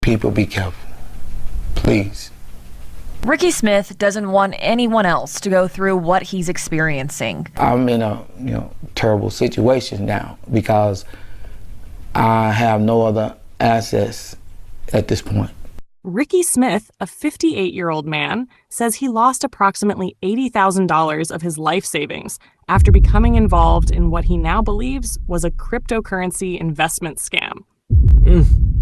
People be careful, please. Ricky Smith doesn't want anyone else to go through what he's experiencing. I'm in a terrible situation now because I have no other assets at this point. Ricky Smith, a 58-year-old man, says he lost approximately $80,000 of his life savings after becoming involved in what he now believes was a cryptocurrency investment scam.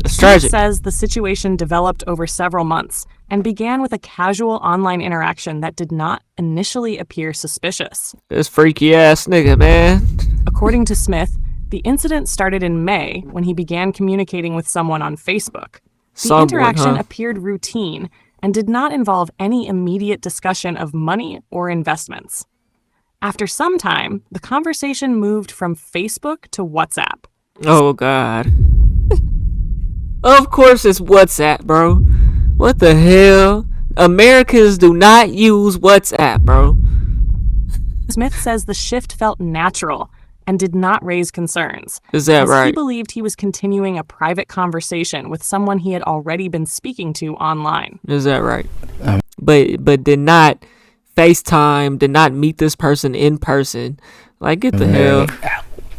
It's tragic. Smith says the situation developed over several months and began with a casual online interaction that did not initially appear suspicious. This freaky ass nigga, man. According to Smith, the incident started in May when he began communicating with someone on Facebook. The interaction appeared routine and did not involve any immediate discussion of money or investments. After some time, the conversation moved from Facebook to WhatsApp. Oh, God. Of course it's WhatsApp, bro. What the hell? Americans do not use WhatsApp, bro. Smith says the shift felt natural and did not raise concerns. Is that right? He believed he was continuing a private conversation with someone he had already been speaking to online. Is that right? But did not FaceTime, did not meet this person in person. Like, get the hell.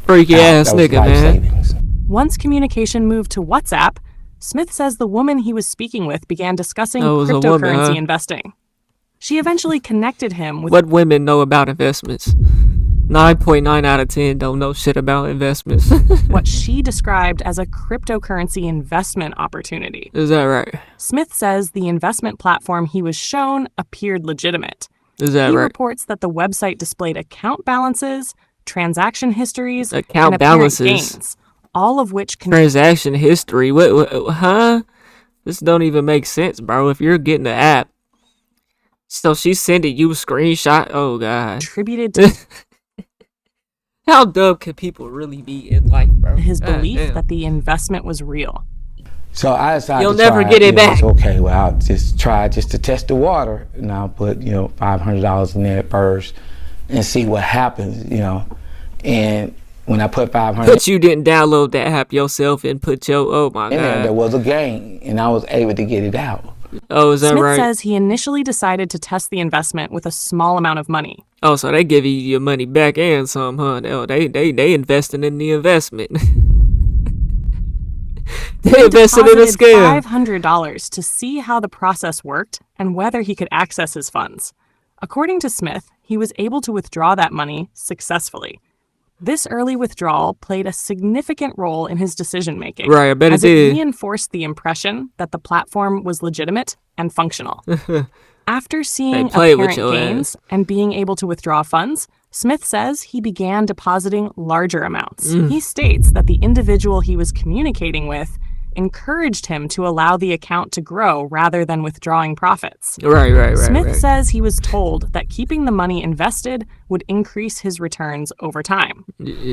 Freaky ass nigga, man. Savings. Once communication moved to WhatsApp, Smith says the woman he was speaking with began discussing cryptocurrency investing. She eventually connected him with... What women know about investments? 9.9 out of 10 don't know shit about investments. what she described as a cryptocurrency investment opportunity. Is that right? Smith says the investment platform he was shown appeared legitimate. Is that He right? reports that the website displayed account balances, transaction histories, and Account apparent balances. gains, all of which Transaction history. What? Huh? This don't even make sense, bro. If you're getting the app, so she's sending you a screenshot. Oh, God. contributed to How dumb can people really be in life, bro? his God belief damn. that the investment was real. So I decided You'll to never try, get it back. Okay, well, I'll just try just to test the water, and I'll put, $500 in there first and see what happens, And when I put 500, But you didn't download that app yourself and put your, oh my in there God. was a gain, and I was able to get it out. Oh, is that Smith right? says he initially decided to test the investment with a small amount of money. Oh, so they give you your money back and some, huh? Oh, they investing in the investment. They invested in a scam. $500 to see how the process worked and whether he could access his funds. According to Smith, he was able to withdraw that money successfully. This early withdrawal played a significant role in his decision-making. Right, I bet as it it did. reinforced the impression that the platform was legitimate and functional. After seeing played with apparent your gains and being able to withdraw funds, Smith says he began depositing larger amounts. He states that the individual he was communicating with encouraged him to allow the account to grow rather than withdrawing profits. Right. Smith says he was told that keeping the money invested would increase his returns over time.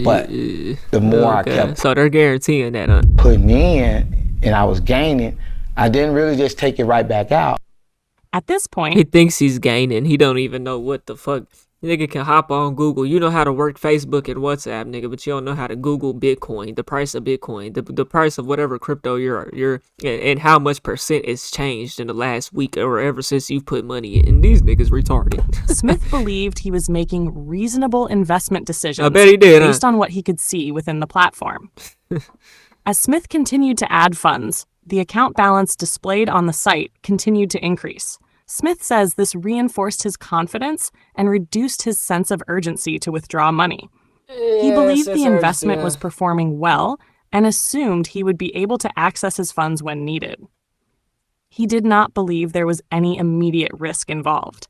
But the more I kept So they're guaranteeing that, huh? putting in and I was gaining, I didn't really just take it right back out. At this He point, thinks he's gaining. He don't even know what the fuck. Nigga can hop on Google. You know how to work Facebook and WhatsApp, nigga, but you don't know how to Google Bitcoin, the price of Bitcoin, the price of whatever crypto you're and how much percent it's changed in the last week or ever since you put money in. These niggas retarded. Smith believed he was making reasonable investment decisions I bet he did, based on what he could see within the platform. As Smith continued to add funds, the account balance displayed on the site continued to increase. Smith says this reinforced his confidence and reduced his sense of urgency to withdraw money. He believed the investment was performing well and assumed he would be able to access his funds when needed. He did not believe there was any immediate risk involved.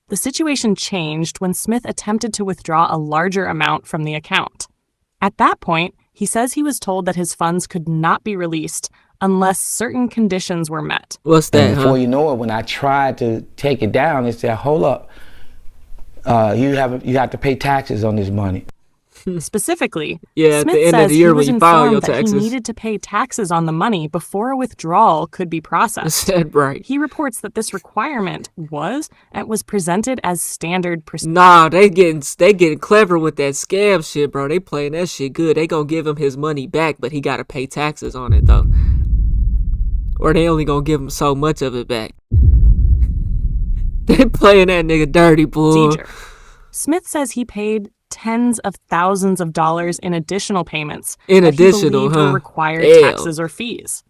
The situation changed when Smith attempted to withdraw a larger amount from the account. At that point, he says he was told that his funds could not be released unless certain conditions were met. What's that, And before you know it, when I tried to take it down, they said, hold up, you have to pay taxes on this money. Specifically, Yeah, at Smith the end of says the year he when was you file your informed that he taxes. needed to pay taxes on the money before a withdrawal could be Is processed. that right? He reports that this requirement was presented as standard procedure. Nah, they getting clever with that scam shit, bro. They playing that shit good. They gonna give him his money back, but he gotta pay taxes on it though. or they only gonna give him so much of it back. They playing that nigga dirty, boy. Procedure. Smith says he paid tens of thousands of dollars in additional payments In that he additional, believed huh? were required Damn. taxes or fees.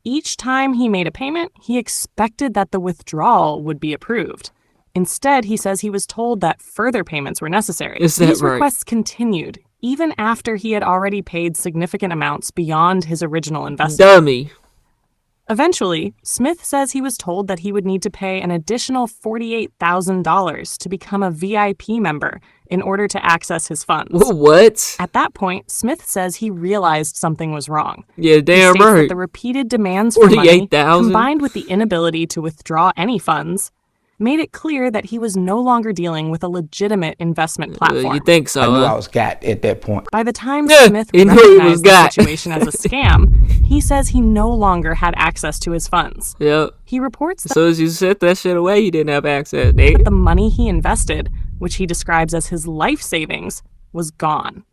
Each time he made a payment, he expected that the withdrawal would be approved. Instead, he says he was told that further payments were necessary. Is that These right? requests continued, even after he had already paid significant amounts beyond his original investment. Dummy. Eventually, Smith says he was told that he would need to pay an additional $48,000 to become a VIP member in order to access his funds. What? At that point, Smith says he realized something was wrong. Yeah, He damn states that right. the repeated demands for money, 48,000? combined with the inability to withdraw any funds, made it clear that he was no longer dealing with a legitimate investment platform. You think I so, knew huh? I was got at that point. By the time Yeah, Smith he knew he was recognized the got. situation as a scam, he says he no longer had access to his funds. Yep. He reports As that soon as you set that shit away, you didn't have access, nigga. the money he invested, which he describes as his life savings, was gone.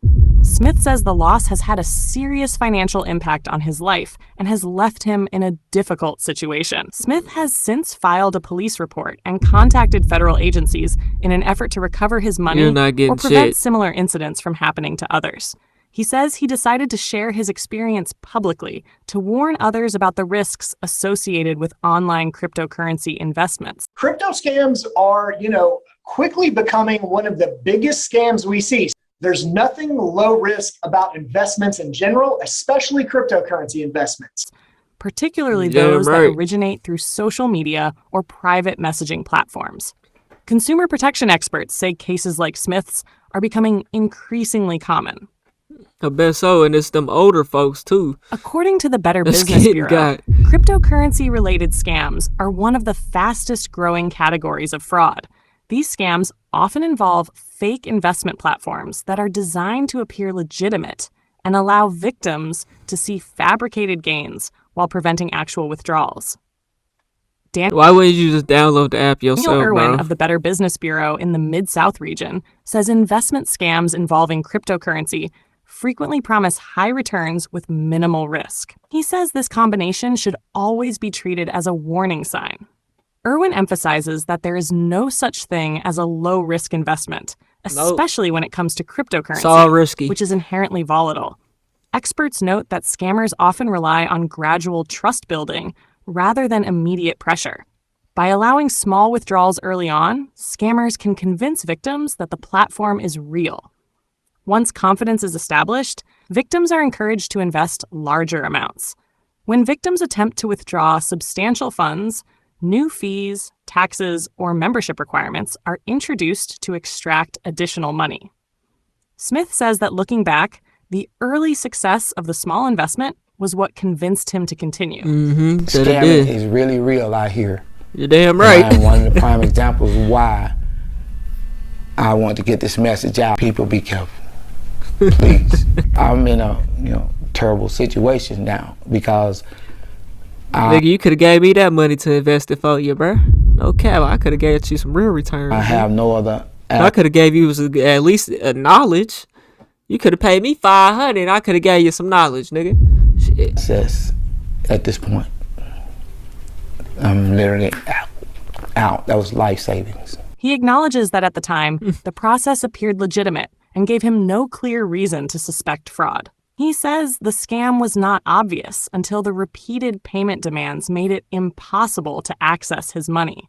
Smith says the loss has had a serious financial impact on his life and has left him in a difficult situation. Smith has since filed a police report and contacted federal agencies in an effort to recover his money You're not getting or prevent shit. similar incidents from happening to others. He says he decided to share his experience publicly to warn others about the risks associated with online cryptocurrency investments. Crypto scams are, quickly becoming one of the biggest scams we see. There's nothing low risk about investments in general, especially cryptocurrency investments. Particularly Yeah, those right. that originate through social media or private messaging platforms. Consumer protection experts say cases like Smith's are becoming increasingly common. I bet so, and it's them older folks, too. According to the Better That's Business getting Bureau, got. cryptocurrency-related scams are one of the fastest growing categories of fraud. These scams often involve fake investment platforms that are designed to appear legitimate and allow victims to see fabricated gains while preventing actual withdrawals. Why wouldn't you just download the app Daniel yourself, Irwin bro? of the Better Business Bureau in the Mid-South region says investment scams involving cryptocurrency frequently promise high returns with minimal risk. He says this combination should always be treated as a warning sign. Irwin emphasizes that there is no such thing as a low-risk investment, especially when it comes to It's all cryptocurrency, risky. which is inherently volatile. Experts note that scammers often rely on gradual trust building rather than immediate pressure. By allowing small withdrawals early on, scammers can convince victims that the platform is real. Once confidence is established, victims are encouraged to invest larger amounts. When victims attempt to withdraw substantial funds, new fees, taxes, or membership requirements are introduced to extract additional money. Smith says that looking back, the early success of the small investment was what convinced him to continue. Mm-hmm. That it Scamming did. is really real out here. You're damn And right. I'm one of the prime examples why I want to get this message out. People be careful, please. I'm in a terrible situation now because Nigga, you could have gave me that money to invest it for you, bro. No cap, I could have gave you some real returns. I have no other I could have gave you at least a knowledge. You could have paid me $500. I could have gave you some knowledge, nigga. Shit. access at this point. I'm literally out. That was life savings. He acknowledges that at the time, the process appeared legitimate and gave him no clear reason to suspect fraud. He says the scam was not obvious until the repeated payment demands made it impossible to access his money.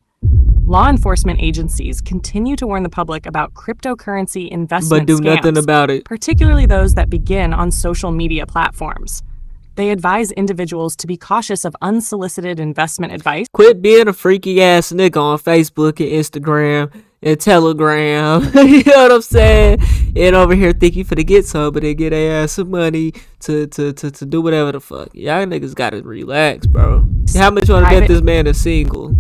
Law enforcement agencies continue to warn the public about cryptocurrency investment But do scams, nothing about it. particularly those that begin on social media platforms. They advise individuals to be cautious of unsolicited investment advice. Quit being a freaky ass nigga on Facebook and Instagram and Telegram. You know what I'm saying? And over here think you finna get some, but they get their ass some money to do whatever the fuck. Y'all niggas gotta relax, bro. How much you wanna bet this man is single?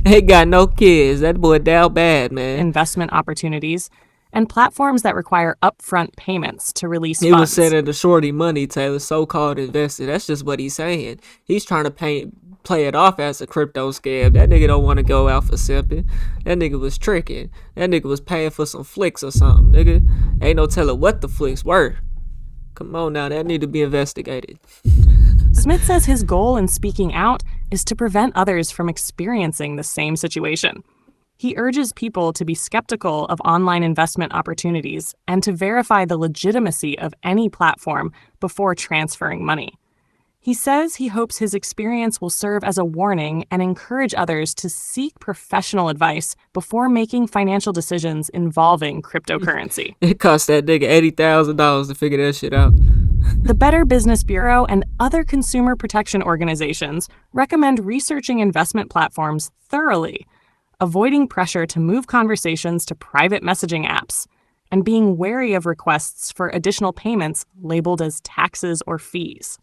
Ain't got no kids. That boy down bad, man. Investment opportunities and platforms that require upfront payments to release He funds. was sending the shorty money, Taylor, so-called investor. That's just what he's saying. He's trying to play it off as a crypto scam. That nigga don't want to go out for simping. That nigga was tricking. That nigga was paying for some flicks or something, nigga. Ain't no telling what the flicks were. Come on now, that need to be investigated. Smith says his goal in speaking out is to prevent others from experiencing the same situation. He urges people to be skeptical of online investment opportunities and to verify the legitimacy of any platform before transferring money. He says he hopes his experience will serve as a warning and encourage others to seek professional advice before making financial decisions involving cryptocurrency. It cost that nigga $80,000 to figure that shit out. The Better Business Bureau and other consumer protection organizations recommend researching investment platforms thoroughly, avoiding pressure to move conversations to private messaging apps, and being wary of requests for additional payments labeled as taxes or fees.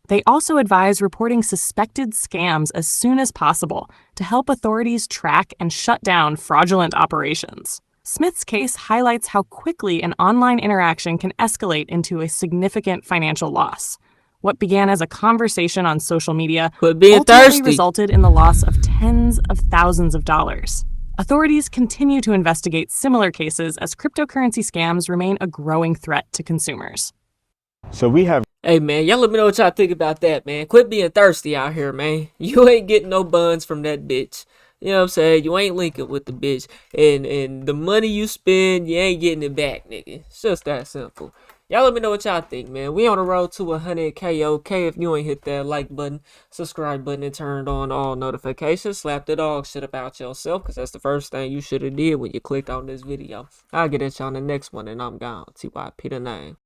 They also advise reporting suspected scams as soon as possible to help authorities track and shut down fraudulent operations. Smith's case highlights how quickly an online interaction can escalate into a significant financial loss. What began as a conversation on social media ultimately resulted in the loss of tens of thousands of dollars. Authorities continue to investigate similar cases as cryptocurrency scams remain a growing threat to consumers. So we have Hey man, y'all let me know what y'all think about that, man. Quit being thirsty out here, man. You ain't getting no buns from that bitch. You know what I'm saying? You ain't linking with the bitch. And the money you spend, you ain't getting it back, nigga. It's just that simple. Y'all let me know what y'all think, man. We on the road to 100K, okay? If you ain't hit that like button, subscribe button, and turned on all notifications, slap the dog shit about yourself, because that's the first thing you should have did when you clicked on this video. I'll get at y'all on the next one, and I'm gone. TYP the name.